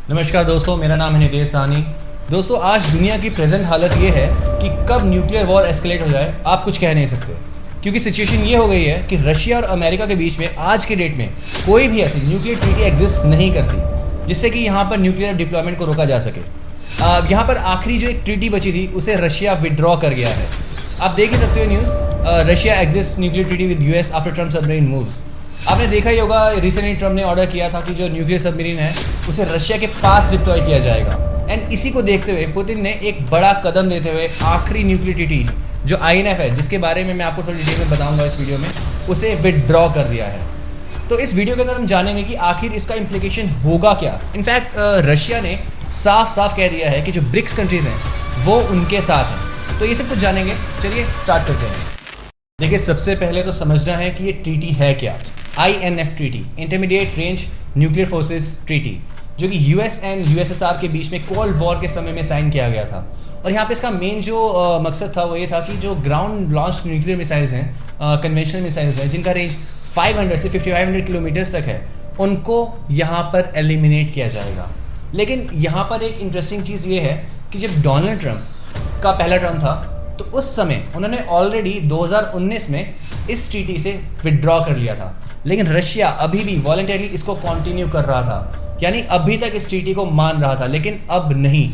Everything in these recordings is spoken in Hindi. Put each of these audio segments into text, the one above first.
नमस्कार दोस्तों, मेरा नाम है नितेश साहनी। दोस्तों, आज दुनिया की प्रेजेंट हालत ये है कि कब न्यूक्लियर वॉर एस्केलेट हो जाए आप कुछ कह नहीं सकते, क्योंकि सिचुएशन ये हो गई है कि रशिया और अमेरिका के बीच में आज के डेट में कोई भी ऐसी न्यूक्लियर ट्रीटी एग्जिस्ट नहीं करती जिससे कि यहाँ पर न्यूक्लियर डिप्लॉयमेंट को रोका जा सके। यहाँ पर आखिरी जो एक ट्रीटी बची थी उसे रशिया विड्रॉ कर गया है। आप देख ही सकते हो news, Russia exist nuclear treaty with US after Trump submarine moves. आपने देखा ही होगा, रिसेंटली ट्रम्प ने ऑर्डर किया था कि जो न्यूक्लियर सबमरीन है उसे रशिया के पास डिप्लॉय किया जाएगा। एंड इसी को देखते हुए पुतिन ने एक बड़ा कदम लेते हुए आखिरी न्यूक्लियर ट्रीटी जो INF है, जिसके बारे में मैं आपको थोड़ी डिटेल में बताऊंगा इस वीडियो में, उसे विड्रॉ कर दिया है। तो इस वीडियो के अंदर हम जानेंगे कि आखिर इसका इम्प्लीकेशन होगा क्या। इनफैक्ट रशिया ने साफ साफ कह दिया है कि जो ब्रिक्स कंट्रीज हैं वो उनके साथ हैं। तो ये सब कुछ जानेंगे, चलिए स्टार्ट करते हैं। देखिए, सबसे पहले तो समझना है कि ये ट्रीटी है क्या। INF treaty, intermediate range nuclear forces treaty, जो कि US एंड USSR के बीच में कोल्ड वॉर के समय में साइन किया गया था। और यहाँ पे इसका मेन जो मकसद था वो ये था कि जो ग्राउंड लॉन्च न्यूक्लियर मिसाइल्स हैं, कन्वेंशनल मिसाइल्स हैं, जिनका रेंज 500 से 5500 किलोमीटर्स तक है, उनको यहाँ पर एलिमिनेट किया जाएगा। लेकिन यहाँ पर एक इंटरेस्टिंग चीज़ ये है कि जब डोनाल्ड ट्रंप का पहला टर्म था तो उस समय उन्होंने ऑलरेडी 2019 में इस ट्रीटी से विड्रॉ कर लिया था, लेकिन रशिया अभी भी वॉलंटरली इसको कंटिन्यू कर रहा था, यानी अभी तक इस ट्रीटी को मान रहा था, लेकिन अब नहीं।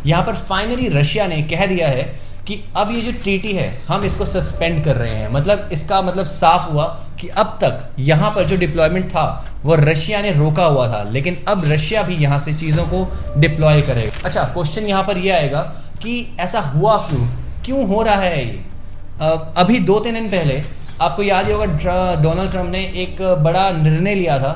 यहाँ पर फाइनली रशिया ने कह दिया है कि अब ये जो ट्रीटी है हम इसको सस्पेंड कर रहे हैं। मतलब इसका मतलब साफ हुआ कि अब तक यहाँ पर जो डिप्लॉयमेंट था वो रशिया ने रोका हुआ था, लेकिन अब रशिया भी यहाँ से चीज़ों को डिप्लॉय करेगा। अच्छा, क्वेश्चन यहाँ पर यह आएगा कि ऐसा हुआ क्यों हो रहा है ये। अभी 2-3 दिन पहले आपको याद ही होगा, डोनाल्ड ट्रंप ने एक बड़ा निर्णय लिया था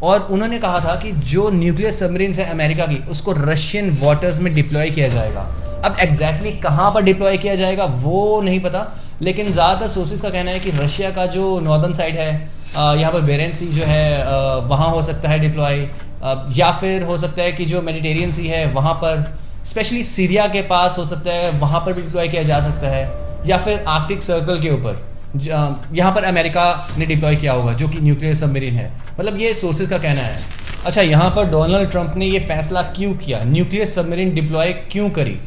और उन्होंने कहा था कि जो न्यूक्लियर सबमरीन्स है अमेरिका की, उसको रशियन वाटर्स में डिप्लॉय किया जाएगा। अब एग्जैक्टली कहाँ पर डिप्लॉय किया जाएगा वो नहीं पता, लेकिन ज़्यादातर सोर्सेज का कहना है कि रशिया का जो नॉर्दर्न साइड है, यहाँ पर बेरेंस सी जो है वहाँ हो सकता है डिप्लॉय, या फिर हो सकता है कि जो मेडिटेरियन सी है वहाँ पर, स्पेशली सीरिया के पास हो सकता है, वहाँ पर भी डिप्लॉय किया जा सकता है, या फिर आर्कटिक सर्कल के ऊपर यहाँ पर अमेरिका ने डिप्लॉय किया होगा जो कि न्यूक्लियर सबमरीन है। मतलब ये सोर्सेज का कहना है। अच्छा, यहाँ पर डोनाल्ड ट्रंप ने ये फैसला क्यों किया, न्यूक्लियर सबमरीन डिप्लॉय क्यों करी?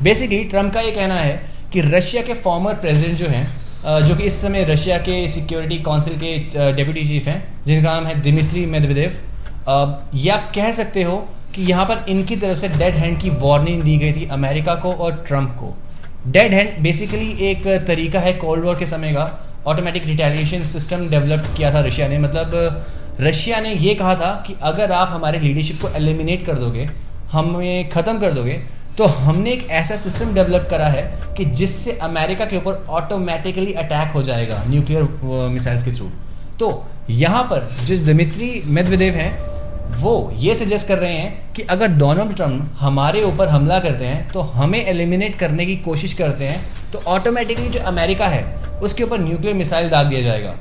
बेसिकली ट्रंप का ये कहना है कि रशिया के फॉर्मर प्रेसिडेंट जो हैं, जो कि इस समय रशिया के सिक्योरिटी काउंसिल के डेप्यूटी चीफ हैं, जिनका नाम है दिमित्री मेदवेदेव, ये आप कह सकते हो कि यहाँ पर इनकी तरफ से डेड हैंड की वार्निंग दी गई थी अमेरिका को और ट्रंप को। डेड हैंड बेसिकली एक तरीका है कोल्ड वॉर के समय का, ऑटोमेटिक रिटेलिएशन सिस्टम डेवलप किया था रशिया ने। मतलब रशिया ने ये कहा था कि अगर आप हमारे लीडरशिप को एलिमिनेट कर दोगे, हमें ख़त्म कर दोगे, तो हमने एक ऐसा सिस्टम डेवलप करा है कि जिससे अमेरिका के ऊपर ऑटोमेटिकली अटैक हो जाएगा न्यूक्लियर मिसाइल्स के थ्रू। तो यहाँ पर जिस दिमित्री मेदवेदेव हैं वो ये सजेस्ट कर रहे हैं कि अगर डोनाल्ड ट्रंप हमारे ऊपर हमला करते हैं तो हमें एलिमिनेट करने की कोशिश करते हैं, तो ऑटोमेटिकली जो अमेरिका है उसके ऊपर न्यूक्लियर मिसाइल दाग दिया जाएगा।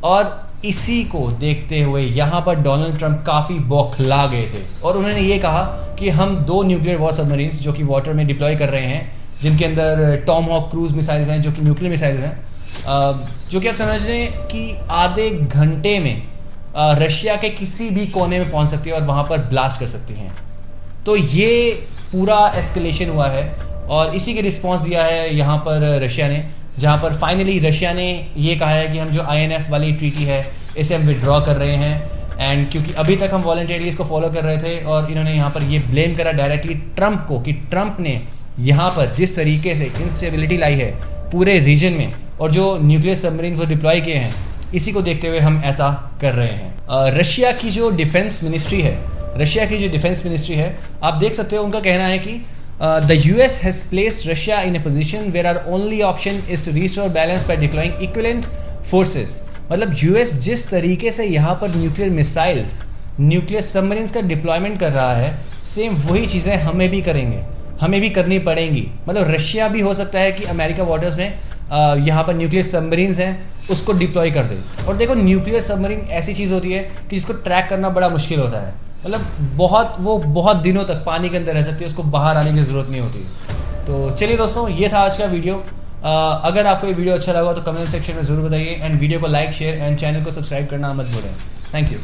और इसी को देखते हुए यहाँ पर डोनाल्ड ट्रंप काफ़ी बौखला गए थे और उन्होंने ये कहा कि हम 2 न्यूक्लियर वॉर सबमरीन्स जो कि वाटर में डिप्लॉय कर रहे हैं, जिनके अंदर टॉमहॉक क्रूज मिसाइल्स हैं जो कि न्यूक्लियर मिसाइल्स हैं, जो कि आप समझ रहे हैं कि आधे घंटे में रशिया के किसी भी कोने में पहुंच सकती है और वहां पर ब्लास्ट कर सकती हैं। तो ये पूरा एस्केलेशन हुआ है और इसी के रिस्पांस दिया है यहाँ पर रशिया ने, जहाँ पर फाइनली रशिया ने ये कहा है कि हम जो INF वाली ट्रीटी है इसे हम विड्रॉ कर रहे हैं। एंड क्योंकि अभी तक हम वॉलंटरली इसको फॉलो कर रहे थे, और इन्होंने यहाँ पर ये ब्लेम करा डायरेक्टली ट्रंप को कि ट्रंप ने यहाँ पर जिस तरीके से इंस्टेबिलिटी लाई है पूरे रीजन में और जो न्यूक्लियर सबमरीन वो डिप्लॉय किए हैं, इसी को देखते हुए हम ऐसा कर रहे हैं। रशिया की जो डिफेंस मिनिस्ट्री है, आप देख सकते हो, उनका कहना है कि the US has placed Russia in a position where our only option is to restore balance by deploying equivalent forces। मतलब US जिस तरीके से यहाँ पर न्यूक्लियर मिसाइल्स, न्यूक्लियर सबमरीन्स का डिप्लॉयमेंट कर रहा है, सेम वही चीज़ें हमें भी करनी पड़ेंगी। मतलब रशिया भी हो सकता है कि अमेरिका वाटर्स में यहाँ पर न्यूक्लियर सबमरीन्स हैं उसको डिप्लॉय कर दे। और देखो, न्यूक्लियर सबमरीन ऐसी चीज़ होती है कि जिसको ट्रैक करना बड़ा मुश्किल होता है। मतलब बहुत दिनों तक पानी के अंदर रह सकती है, उसको बाहर आने की ज़रूरत नहीं होती। तो चलिए दोस्तों, ये था आज का वीडियो। अगर आपको ये वीडियो अच्छा लगा तो कमेंट सेक्शन में ज़रूर बताइए, एंड वीडियो को लाइक, शेयर एंड चैनल को सब्सक्राइब करना मत भूलें। Thank you.